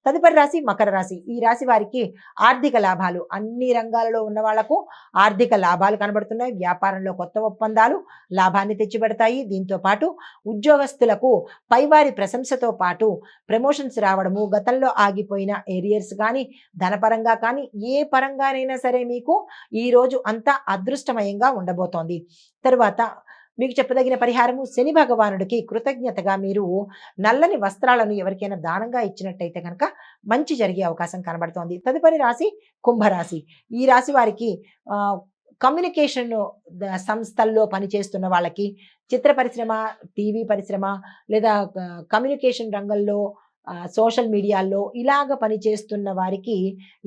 తదుపరి రాశి మకర రాశి. ఈ రాశి వారికి ఆర్థిక లాభాలు, అన్ని రంగాలలో ఉన్న వాళ్లకు ఆర్థిక లాభాలు కనబడుతున్నాయి. వ్యాపారంలో కొత్త ఒప్పందాలు లాభాన్ని తెచ్చిపెడతాయి. దీంతో పాటు ఉద్యోగస్తులకు పైవారి ప్రశంసతో పాటు ప్రమోషన్స్ రావడము, గతంలో ఆగిపోయిన ఏరియర్స్ కానీ, ధనపరంగా కానీ ఏ పరంగానైనా సరే మీకు ఈ రోజు అంతా అదృష్టమయంగా ఉండబోతోంది. తరువాత మీకు చెప్పదగిన పరిహారము, శని భగవానుడికి కృతజ్ఞతగా మీరు నల్లని వస్త్రాలను ఎవరికైనా దానంగా ఇచ్చినట్టయితే కనుక మంచి జరిగే అవకాశం కనబడుతోంది. తదుపరి రాశి కుంభరాశి. ఈ రాశి వారికి కమ్యూనికేషన్ సంస్థల్లో పనిచేస్తున్న వాళ్ళకి, చిత్ర పరిశ్రమ, టీవీ పరిశ్రమ లేదా కమ్యూనికేషన్ రంగంలో సోషల్ మీడియాల్లో ఇలాగ పనిచేస్తున్న వారికి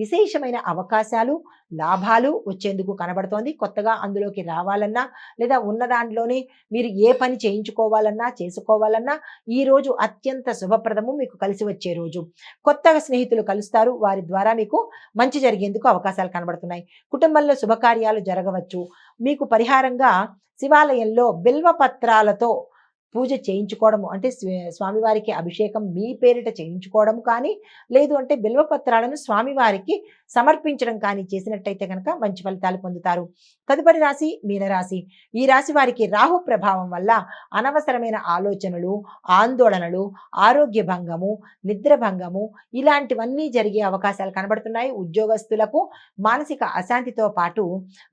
విశేషమైన అవకాశాలు, లాభాలు వచ్చేందుకు కనబడుతోంది. కొత్తగా అందులోకి రావాలన్నా లేదా ఉన్న దాంట్లోనే మీరు ఏ పని చేయించుకోవాలన్నా, చేసుకోవాలన్నా ఈ రోజు అత్యంత శుభప్రదము, మీకు కలిసి వచ్చే రోజు. కొత్తగా స్నేహితులు కలుస్తారు, వారి ద్వారా మీకు మంచి జరిగేందుకు అవకాశాలు కనబడుతున్నాయి. కుటుంబంలో శుభకార్యాలు జరగవచ్చు. మీకు పరిహారంగా శివాలయంలో బిల్వ పత్రాలతో పూజ చేయించుకోవడము, అంటే స్వామివారికి అభిషేకం మీ పేరిట చేయించుకోవడం కానీ, లేదు అంటే బిల్వపత్రాలను స్వామివారికి సమర్పించడం కానీ చేసినట్టయితే కనుక మంచి ఫలితాలు పొందుతారు. తదుపరి రాశి మీనరాశి. ఈ రాశి వారికి రాహు ప్రభావం వల్ల అనవసరమైన ఆలోచనలు, ఆందోళనలు, ఆరోగ్య భంగము, నిద్ర భంగము ఇలాంటివన్నీ జరిగే అవకాశాలు కనబడుతున్నాయి. ఉద్యోగస్తులకు మానసిక అశాంతితో పాటు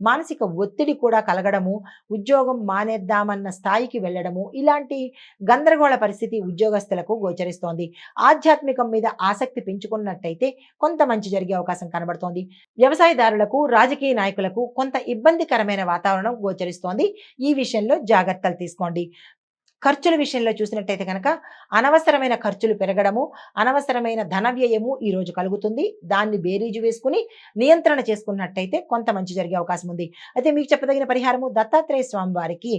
మానసిక ఒత్తిడి కూడా కలగడము, ఉద్యోగం మానేద్దామన్న స్థాయికి వెళ్ళడము, ఇలాంటి గందరగోళ పరిస్థితి ఉద్యోగస్తులకు గోచరిస్తోంది. ఆధ్యాత్మికం మీద ఆసక్తి పెంచుకున్నట్టయితే కొంత మంచి జరిగే అవకాశం కనబడుతోంది. వ్యవసాయదారులకు, రాజకీయ నాయకులకు కొంత ఇబ్బందికరమైన వాతావరణం గోచరిస్తోంది. ఈ విషయంలో జాగ్రత్తలు తీసుకోండి. ఖర్చుల విషయంలో చూసినట్టయితే కనుక అనవసరమైన ఖర్చులు పెరగడము, అనవసరమైన ధన వ్యయము ఈరోజు కలుగుతుంది. దాన్ని బేరీజు వేసుకుని నియంత్రణ చేసుకున్నట్టయితే కొంత మంచి జరిగే అవకాశం ఉంది. అయితే మీకు చెప్పదగిన పరిహారము, దత్తాత్రేయ స్వామి వారికి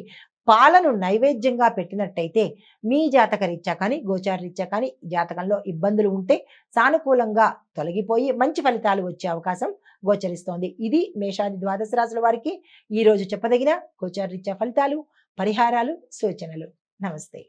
పాలను నైవేద్యంగా పెట్టినట్టయితే మీ జాతక రీత్యా కానీ, గోచార రీత్యా కానీ జాతకంలో ఇబ్బందులు ఉంటే సానుకూలంగా తొలగిపోయి మంచి ఫలితాలు వచ్చే అవకాశం గోచరిస్తోంది. ఇది మేషాది ద్వాదశ రాశుల వారికి ఈరోజు చెప్పదగిన గోచార రీత్యా ఫలితాలు, పరిహారాలు, సూచనలు. నమస్తే.